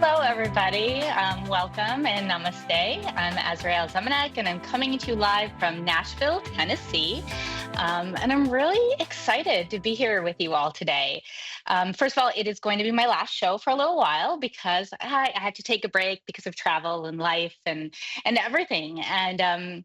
Hello, everybody. Welcome and namaste. I'm Asrael Zemenick, and I'm coming to you live from Nashville, Tennessee. And I'm really excited to be here with you all today. First of all, it is going to be my last show for a little while because I had to take a break because of travel and life and everything. And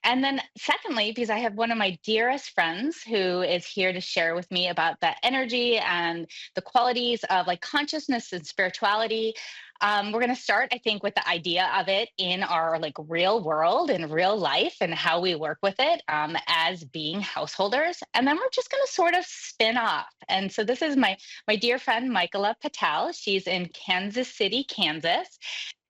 then, secondly, because I have one of my dearest friends who is here to share with me about the energy and the qualities of like consciousness and spirituality. We're going to start, I think, with the idea of it in our like real world and real life and how we work with it as being householders, and then we're just going to sort of spin off. And so this is my dear friend Michaela Patel. She's in Kansas City, Kansas,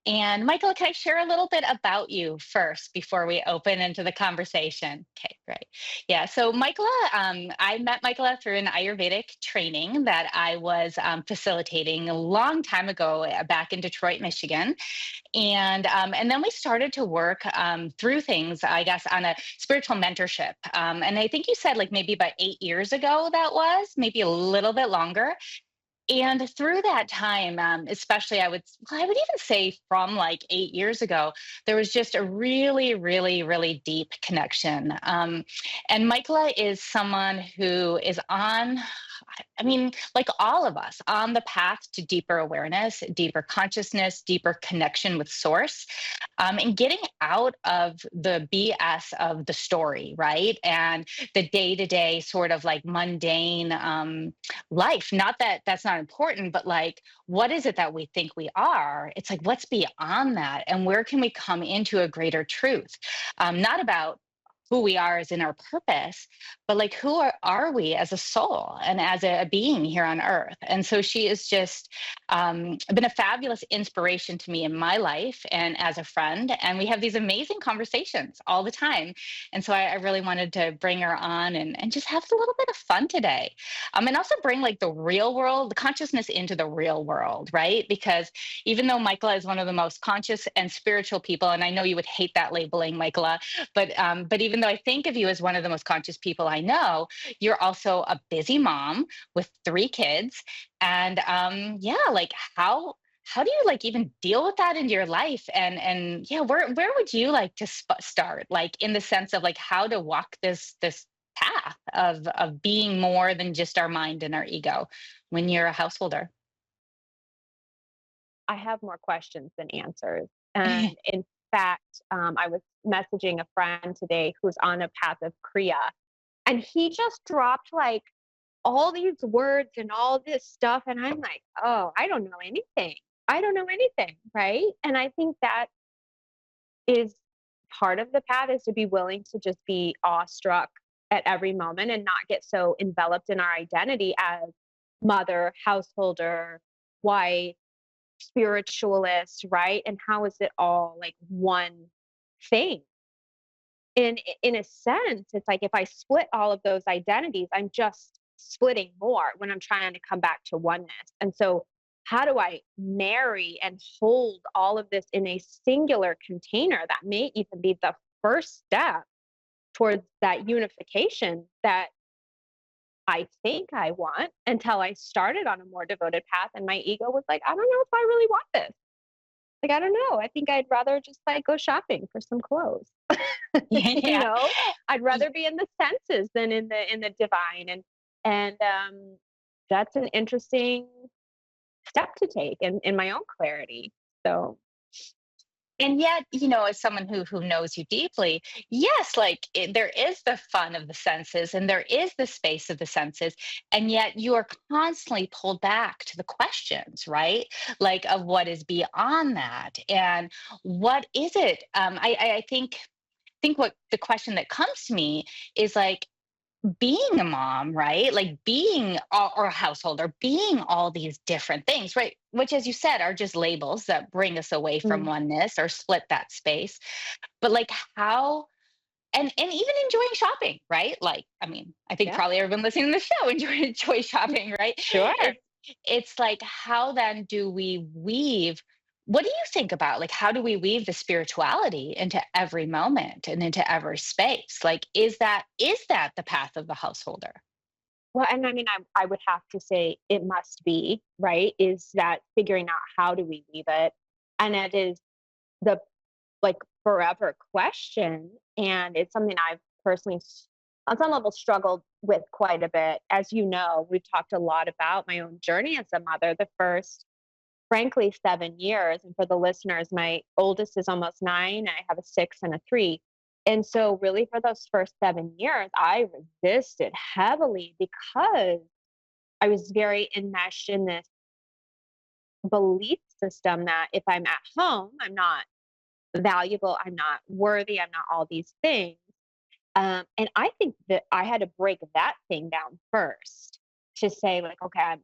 and Michaela, can I share a little bit about you first before we open into the conversation? Okay, great. Yeah, so Michaela, I met Michaela through an Ayurvedic training that I was facilitating a long time ago back in Detroit, Michigan. And then we started to work through things, I guess, on a spiritual mentorship. And I think you said like maybe about 8 years ago that was, maybe a little bit longer. And through that time, especially I would even say from like 8 years ago, there was just a really, really, really deep connection. And Michaela is someone who is on, I mean, like all of us, on the path to deeper awareness, deeper consciousness, deeper connection with source, and getting out of the BS of the story, right? And the day to day sort of like mundane life. Not that that's not important, but like, what is it that we think we are? It's like, what's beyond that? And where can we come into a greater truth? Not about who we are as in our purpose, but like are we as a soul and as a being here on earth? And so she is just been a fabulous inspiration to me in my life and as a friend. And we have these amazing conversations all the time. And so I really wanted to bring her on and just have a little bit of fun today. And also bring like the real world, the consciousness into the real world, right? Because even though Michaela is one of the most conscious and spiritual people, and I know you would hate that labeling, Michaela, but even though I think of you as one of the most conscious people I know, you're also a busy mom with 3 kids. And yeah, like how do you like even deal with that in your life? And yeah, where would you like to start? Like in the sense of like how to walk this path of being more than just our mind and our ego when you're a householder. I have more questions than answers. And in fact, I was messaging a friend today who's on a path of Kriya, and he just dropped like all these words and all this stuff. And I'm like, oh, I don't know anything. I don't know anything. Right. And I think that is part of the path is to be willing to just be awestruck at every moment and not get so enveloped in our identity as mother, householder, wife, spiritualist, right? And how is it all like one thing? In a sense, it's like if I split all of those identities, I'm just splitting more when I'm trying to come back to oneness. And so how do I marry and hold all of this in a singular container that may even be the first step towards that unification that I think I want until I started on a more devoted path and my ego was like, I don't know if I really want this. Like, I don't know. I think I'd rather just like go shopping for some clothes. you Yeah. know, I'd rather be in the senses than in the divine. And that's an interesting step to take in my own clarity. So And yet, as someone who knows you deeply, yes, like there is the fun of the senses and there is the space of the senses, and yet you are constantly pulled back to the questions, right? Like of what is beyond that, and what is it? I think what the question that comes to me is like being a mom, right? Like being or a householder, being all these different things, right? Which, as you said, are just labels that bring us away from mm, oneness or split that space. But like how, and even enjoying shopping, right? Like, I mean, I think yeah, probably everyone listening to the show enjoy shopping, right? sure. It's like how then do we weave, what do you think about like how do we weave the spirituality into every moment and into every space? Like is that the path of the householder? Well, and I mean, I would have to say it must be, right? Is that figuring out how do we leave it? And it is the like forever question. And it's something I've personally, on some level, struggled with quite a bit. As you know, we've talked a lot about my own journey as a mother, the first, frankly, 7 years. And for the listeners, my oldest is almost 9, and I have a 6 and a 3. And so, really, for those first 7 years, I resisted heavily because I was very enmeshed in this belief system that if I'm at home, I'm not valuable, I'm not worthy, I'm not all these things. And I think that I had to break that thing down first to say, like, okay,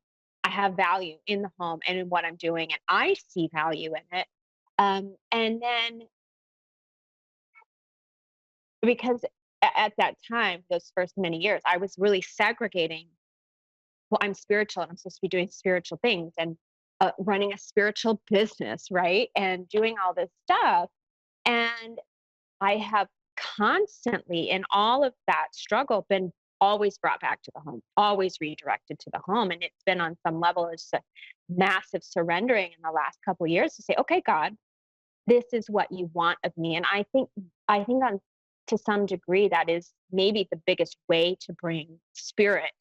I have value in the home and in what I'm doing, and I see value in it. And then because at that time, those first many years, I was really segregating. Well, I'm spiritual and I'm supposed to be doing spiritual things and running a spiritual business, right? And doing all this stuff. And I have constantly, in all of that struggle, been always brought back to the home, always redirected to the home. And it's been on some level, it's a massive surrendering in the last couple of years to say, okay, God, this is what you want of me. And I think on to some degree that is maybe the biggest way to bring spirit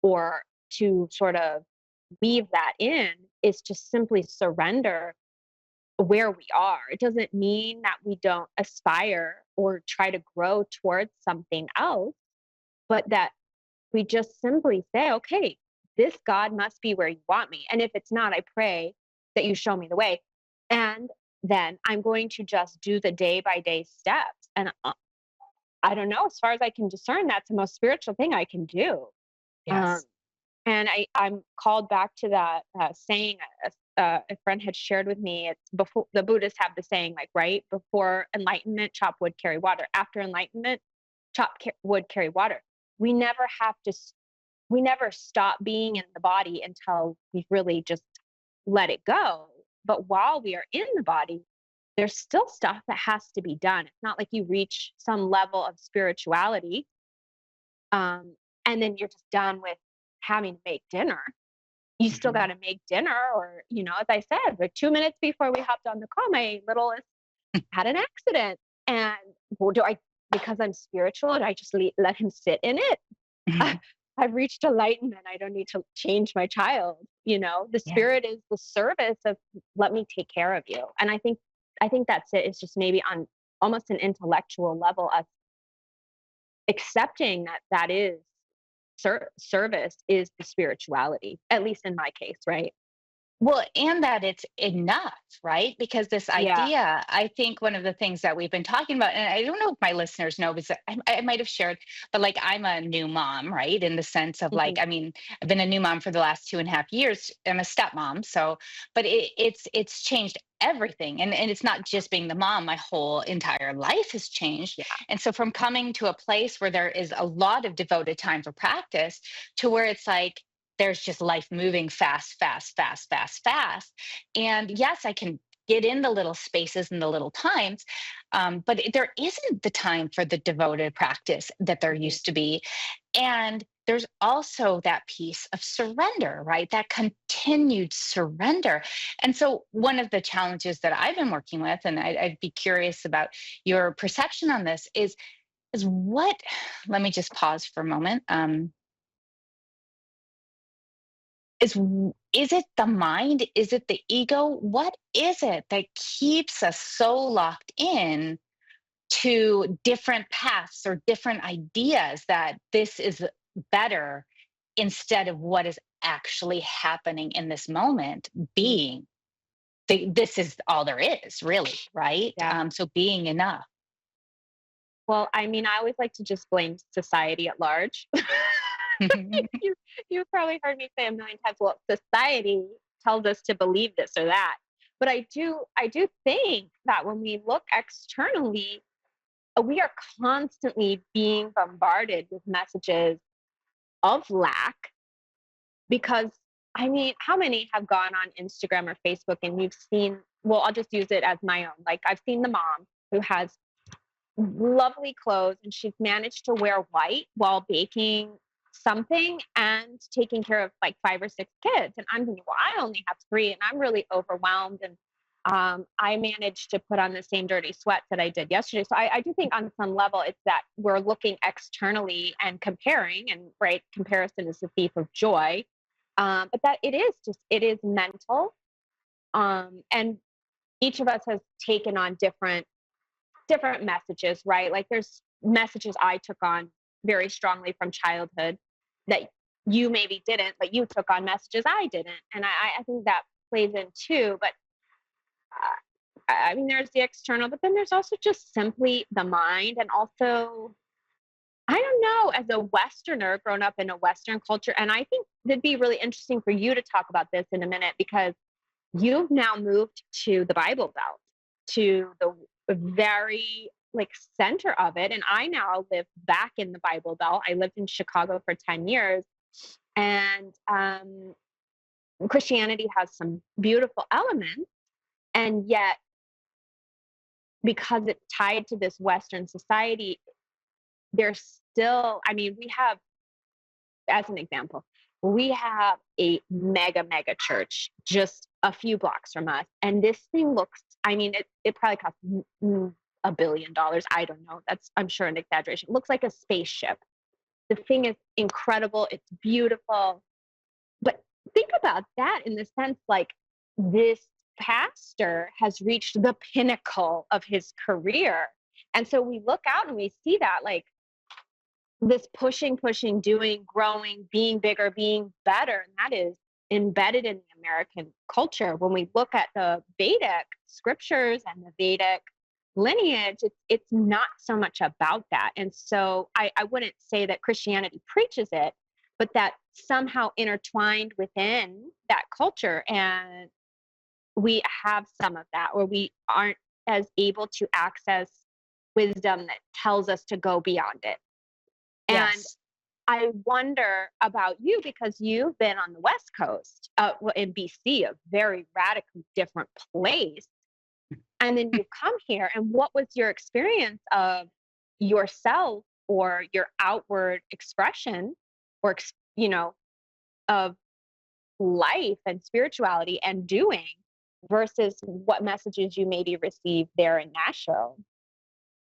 or to sort of weave that in is to simply surrender where we are. It doesn't mean that we don't aspire or try to grow towards something else, but that we just simply say, okay, this God must be where you want me. And if it's not, I pray that you show me the way. And then I'm going to just do the day by day steps. And I don't know, as far as I can discern, that's the most spiritual thing I can do. Um, Yes. and I'm called back to that saying a friend had shared with me. It's before the Buddhists have the saying, like, right before enlightenment, chop wood, carry water. After enlightenment, wood, carry water. We never have to, we never stop being in the body until we really just let it go. But while we are in the body, there's still stuff that has to be done. It's not like you reach some level of spirituality and then you're just done with having to make dinner. You still got Mhm. to make dinner, or, as I said, like 2 minutes before we hopped on the call, my littlest had an accident. And well, because I'm spiritual, do I just let him sit in it? I, I've reached enlightenment. I don't need to change my child. The Yeah. spirit is the service of let me take care of you. And I think that's it. It's just maybe on almost an intellectual level of accepting that that is service is the spirituality, at least in my case, right? Well, and that it's enough, right? Because this Yeah. idea, I think one of the things that we've been talking about, and I don't know if my listeners know, because I might have shared, but like I'm a new mom, right? In the sense of like, Mhm. I mean, I've been a new mom for the last 2.5 years. I'm a stepmom, so, but it's changed everything, and it's not just being the mom. My whole entire life has changed, Yeah. and so from coming to a place where there is a lot of devoted time for practice to where it's like there's just life moving fast, fast, fast, fast, fast. And yes, I can get in the little spaces and the little times, but there isn't the time for the devoted practice that there Mhm. used to be. And there's also that piece of surrender, right? That continued surrender. And so, one of the challenges that I've been working with, and I'd be curious about your perception on this, is what, let me just pause for a moment. Is it the mind? Is it the ego? What is it that keeps us so locked in to different paths or different ideas that this is better instead of what is actually happening in this moment, Mm. being this is all there is, really, right? Yeah. So being enough. Well, I mean, I always like to just blame society at large. you, you've probably heard me say a million times, well, society tells us to believe this or that. But I do think that when we look externally, we are constantly being bombarded with messages of lack because I mean, how many have gone on Instagram or Facebook and you've seen, well, I'll just use it as my own. Like I've seen the mom who has lovely clothes and she's managed to wear white while baking something and taking care of like 5 or 6 kids. And I'm thinking, well, I only have three and I'm really overwhelmed. And I managed to put on the same dirty sweats that I did yesterday. So I do think on some level, it's that we're looking externally and comparing, and right, comparison is the thief of joy. But that it is mental. And each of us has taken on different messages, right? Like there's messages I took on very strongly from childhood that you maybe didn't, but you took on messages I didn't. And I think that plays in too. But I mean, there's the external, but then there's also just simply the mind. And also, I don't know, as a Westerner, grown up in a Western culture, and I think it'd be really interesting for you to talk about this in a minute because you've now moved to the Bible Belt, to the very like center of it. And I now live back in the Bible Belt. I lived in Chicago for 10 years. And Christianity has some beautiful elements. And yet, because it's tied to this Western society, there's still, I mean, we have, as an example, we have a mega church just a few blocks from us. And this thing looks, I mean, it probably costs $1 billion. I don't know. That's, I'm sure, an exaggeration. It looks like a spaceship. The thing is incredible. It's beautiful. But think about that in the sense like this pastor has reached the pinnacle of his career. And so we look out and we see that like this pushing, doing, growing, being bigger, being better. And that is embedded in the American culture. When we look at the Vedic scriptures and the Vedic lineage, it's not so much about that. And so I wouldn't say that Christianity preaches it, but that somehow intertwined within that culture. And we have some of that, or we aren't as able to access wisdom that tells us to go beyond it. And Yes. I wonder about you because you've been on the West Coast, in BC, a very radically different place. And then you come here, and what was your experience of yourself or your outward expression or, of life and spirituality and doing versus what messages you maybe received there in Nashville?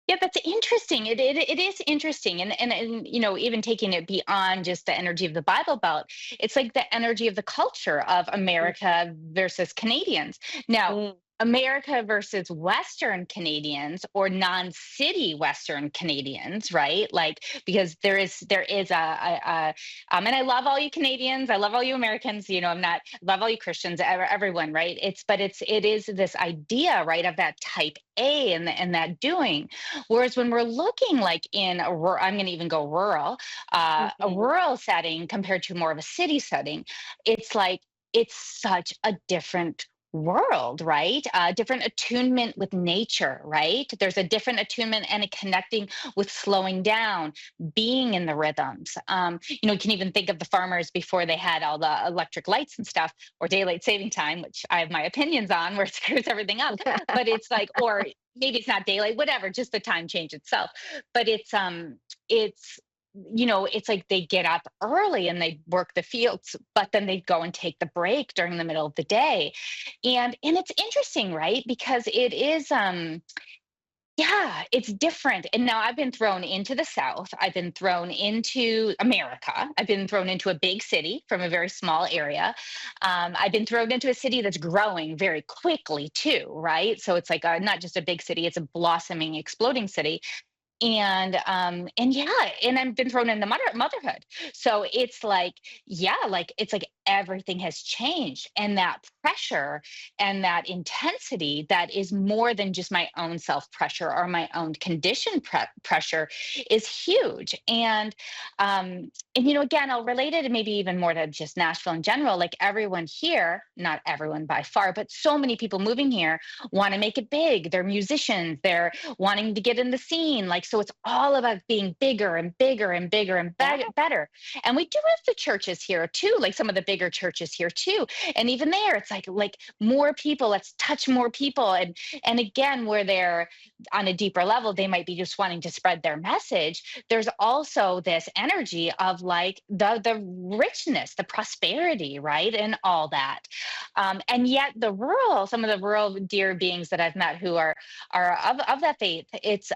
Yeah, that's interesting. It is interesting, and even taking it beyond just the energy of the Bible Belt, it's like the energy of the culture of America versus Canadians. Now, Mm-hmm. America versus Western Canadians or non-city Western Canadians, right? Like because there is and I love all you Canadians, I love all you Americans. I'm not love all you Christians, everyone, right? It is this idea, right, of that type A and that doing. Whereas when we're looking like in I'm going to even go rural, a Mm-hmm. rural setting compared to more of a city setting, it's like it's such a different world, right? Different attunement with nature, right? There's a different attunement and a connecting with slowing down, being in the rhythms. You can even think of the farmers before they had all the electric lights and stuff, or daylight saving time, which I have my opinions on, where it screws everything up. But it's like, or maybe it's not daylight, whatever, just the time change itself. But it's it's like they get up early and they work the fields, but then they go and take the break during the middle of the day. And it's interesting, right? Because it is yeah, it's different. And now I've been thrown into the South. I've been thrown into America. I've been thrown into a big city from a very small area. I've been thrown into a city that's growing very quickly too, right? So it's like not just a big city; it's a blossoming, exploding city. And yeah, and I've been thrown into motherhood. So it's like, yeah, like it's like everything has changed, and that pressure and that intensity that is more than just my own self pressure or my own condition pressure is huge. And again, I'll relate it maybe even more to just Nashville in general. Like everyone here, not everyone by far, but so many people moving here want to make it big. They're musicians, they're wanting to get in the scene. Like, so it's all about being bigger and bigger and bigger and Yeah. better. And we do have the churches here too, like some of the bigger churches here too. And even there, it's like more people, let's touch more people. And again, where they're on a deeper level, they might be just wanting to spread their message. There's also this energy of like the richness, the prosperity, right, and all that. And yet, some of the rural dear beings that I've met who are of that faith, it's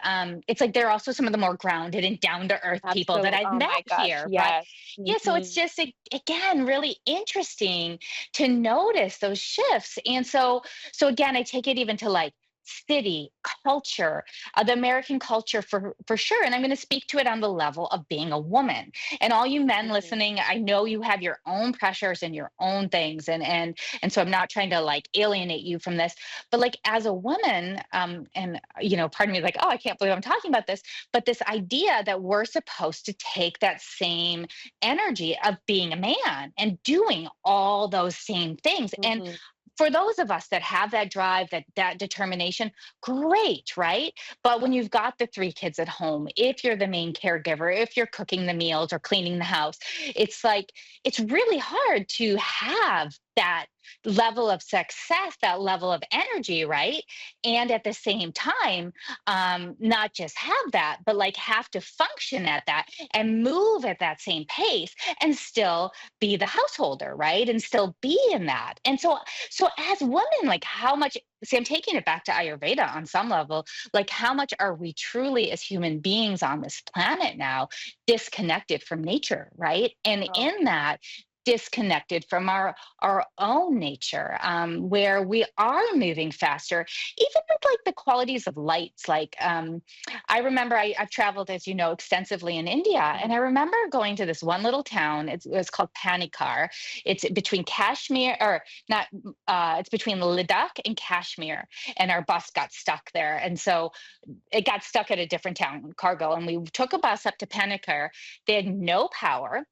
like they're also some of the more grounded and down to earth people that Absolutely. I've Oh met my gosh, here. But yes. yeah, so it's Mhm. just again really interesting to notice those shifts. And so again, I take it even to like city culture, the American culture for sure. And I'm going to speak to it on the level of being a woman. And all you men Mhm. listening, I know you have your own pressures and your own things, and so I'm not trying to like alienate you from this, but like as a woman, and part of me is like, oh, I can't believe I'm talking about this, but this idea that we're supposed to take that same energy of being a man and doing all those same things. And Mhm. for those of us that have that drive, that determination, great, right? But when you've got the three kids at home, if you're the main caregiver, if you're cooking the meals or cleaning the house, it's like it's really hard to have that level of success, that level of energy, right? And at the same time, not just have that, but like have to function at that and move at that same pace and still be the householder, right? And still be in that. And so as women, like how much, see, I'm taking it back to Ayurveda on some level, like how much are we truly as human beings on this planet now disconnected from nature, right? And Oh, in that, disconnected from our own nature, where we are moving faster, even with like the qualities of lights. Like I remember I've traveled, as you know, extensively in India, mhm. and I remember going to this one little town. It's called Panikar. It's between Kashmir, or not, it's between Ladakh and Kashmir, and our bus got stuck there. And so it got stuck at a different town, Cargill, and we took a bus up to Panikar. They had no power,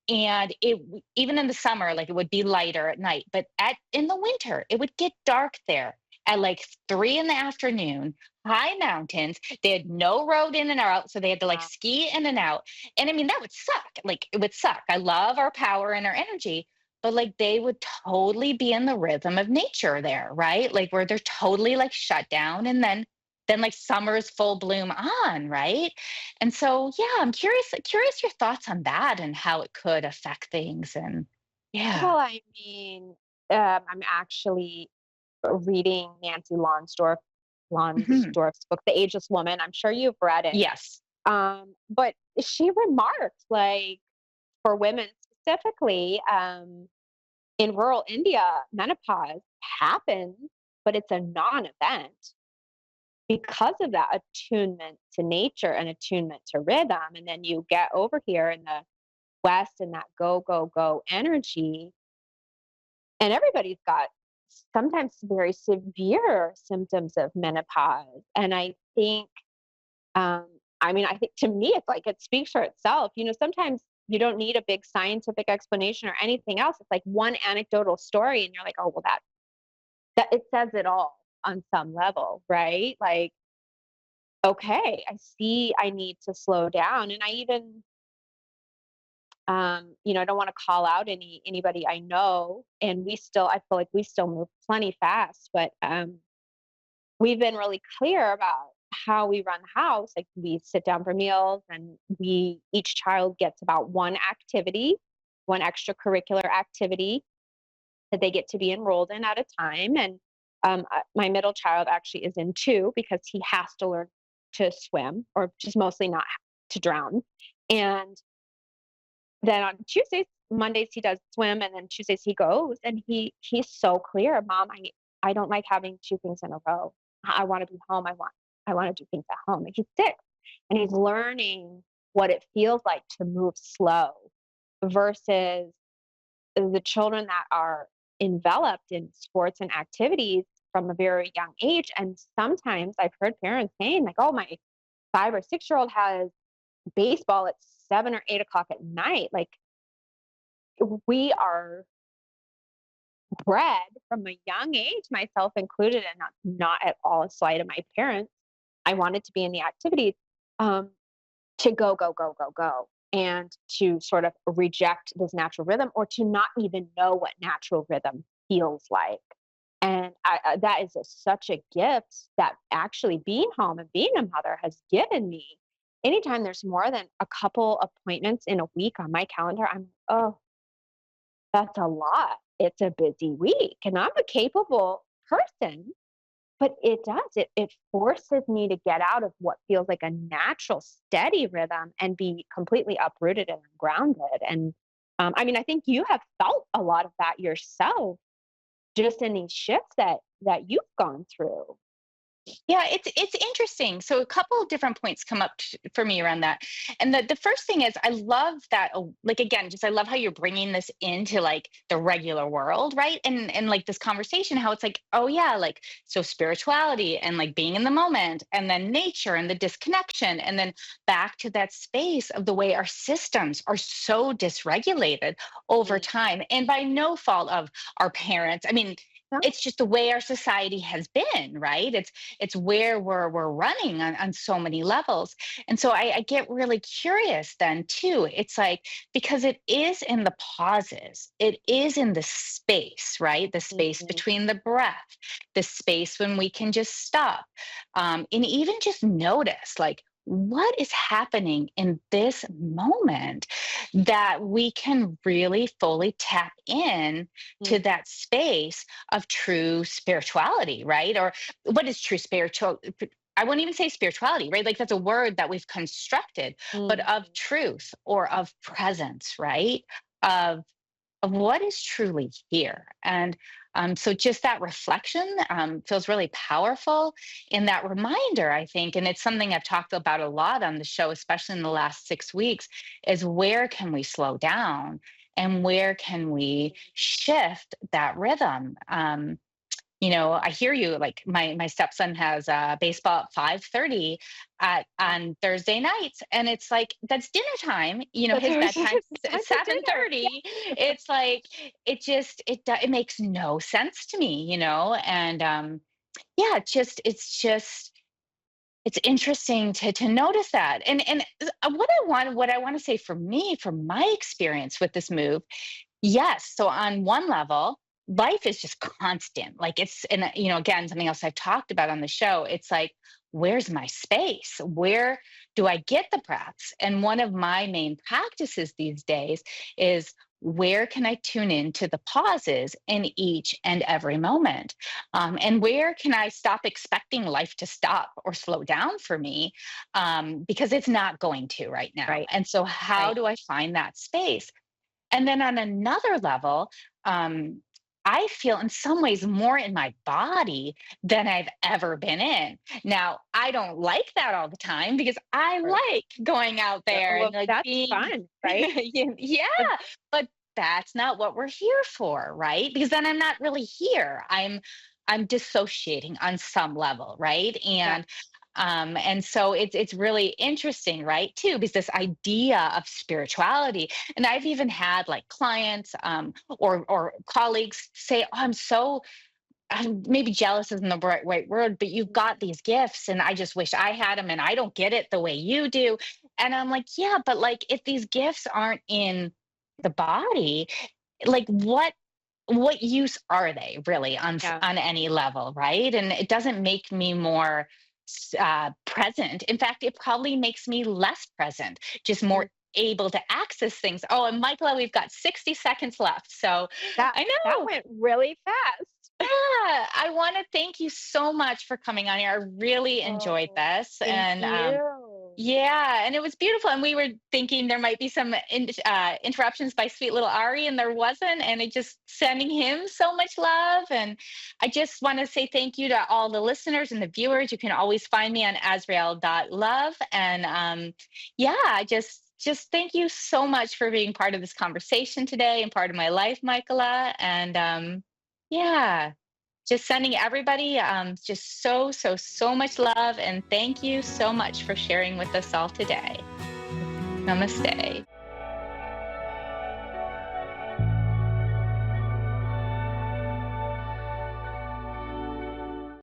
and even in the summer, like it would be lighter at night, but at in the winter it would get dark there at like 3 in the afternoon. High mountains, they had no road in and out, so they had to like Wow. ski in and out. And I mean, that would suck. Like it would suck. I love our power and our energy, but like they would totally be in the rhythm of nature there, right? Like where they're totally like shut down, and then like summer's full bloom on, right? And so, yeah, I'm curious your thoughts on that and how it could affect things. And yeah. Well, I mean, I'm actually reading Nancy Mhm. Lonsdorf's book, The Ageless Woman. I'm sure you've read it. Yes. But she remarked, like, for women specifically, in rural India, menopause happens, but it's a non-event because of that attunement to nature and attunement to rhythm. And then you get over here in the West and that go, go, go energy, and everybody's got sometimes very severe symptoms of menopause. And I think, um, I mean, I think to me, it's like it speaks for itself. Sometimes you don't need a big scientific explanation or anything else. It's like one anecdotal story, and you're like, oh, well, that it says it all on some level, right? Like, okay, I see I need to slow down. And I even, I don't want to call out anybody I know, and I feel like we still move plenty fast, but we've been really clear about how we run the house. Like we sit down for meals, and each child gets about one extracurricular activity that they get to be enrolled in at a time. And my middle child actually is in two because he has to learn to swim, or just mostly not to drown. And then on Mondays he does swim, and then Tuesdays he goes, and he's so clear, "Mom, I don't like having 2 things in a row. I wanna be home. I wanna do things at home." And he's 6, and he's learning what it feels like to move slow versus the children that are enveloped in sports and activities from a very young age. And sometimes I've heard parents saying, like, "Oh, my 5 or 6-year-old has baseball at 7 or 8 o'clock at night." Like, we are bred from a young age, myself included, and not at all a slight of my parents. I wanted to be in the activities, um, to go, go, go, go, go, and to sort of reject this natural rhythm, or to not even know what natural rhythm feels like. And that is such a gift that actually being home and being a mother has given me. Anytime there's more than a couple appointments in a week on my calendar, I'm, oh, that's a lot. It's a busy week. And I'm a capable person, but it forces me to get out of what feels like a natural, steady rhythm and be completely uprooted and grounded. And I mean, I think you have felt a lot of that yourself just in these shifts that you've gone through. Yeah, it's interesting. So a couple of different points come up for me around that. And the first thing is I love that like again, just I love how you're bringing this into like the regular world, right? And like this conversation how it's like, oh yeah, like so spirituality and like being in the moment and then nature and the disconnection and then back to that space of the way our systems are so dysregulated over Mm. time and by no fault of our parents. I mean, Yeah. it's just the way our society has been, right? It's where we're running on so many levels. And so I get really curious then too. It's like because it is in the pauses, it is in the space, right? The space Mhm. between the breath, the space when we can just stop, and even just notice like what is happening in this moment that we can really fully tap in to Mhm. that space of true spirituality, right? Or what is true spiritual? I won't even say spirituality, right? Like that's a word that we've constructed, but of Mhm. truth or of presence, right? Of what is truly here. And so just that reflection feels really powerful in that reminder, I think. And it's something I've talked about a lot on the show, especially in the last 6 weeks, is where can we slow down and where can we shift that rhythm? I hear you. Like my stepson has baseball at 5:30 at Yeah. on Thursday nights, and it's like that's dinner time. That's His bedtime's it's time for seven dinner. Yeah. thirty. It's like it makes no sense to me. And yeah, it's interesting to notice that. And what I want to say for me, from my experience with this move. Yes. So on one level, life is just constant. Like again, something else I've talked about on the show. It's like, where's my space? Where do I get the breaths? And one of my main practices these days is where can I tune in to the pauses in each and every moment? And where can I stop expecting life to stop or slow down for me? Because it's not going to right now. Right. And so, how Right. do I find that space? And then on another level, um, I feel in some ways more in my body than I've ever been in. Now, I don't like that all the time because I Sure. like going out there and Well, like that's being, fun, right? yeah, But but that's not what we're here for, right? Because then I'm not really here. I'm dissociating on some level, right? yeah. And so it's really interesting, right? Too, because this idea of spirituality, and I've even had like clients or colleagues say, "Oh, I'm maybe jealous isn't the right word, but you've got these gifts, and I just wish I had them, and I don't get it the way you do." And I'm like, "Yeah, but like if these gifts aren't in the body, like what use are they really Yeah. on any level, right? And it doesn't make me more present. In fact, it probably makes me less present, just Mm. more able to access things. Oh, and Michaela, we've got 60 seconds left. So That I that know. went really fast. Yeah, I want to thank you so much for coming on here. I really enjoyed Oh, this. thank And you. yeah, and it was beautiful. And we were thinking there might be some interruptions by sweet little Ari, and there wasn't. And it just sending him so much love. And I just want to say thank you to all the listeners and the viewers. You can always find me on Asrael.love. And yeah, just thank you so much for being part of this conversation today and part of my life, Michaela. And yeah, just sending everybody just so much love and thank you so much for sharing with us all today. Namaste.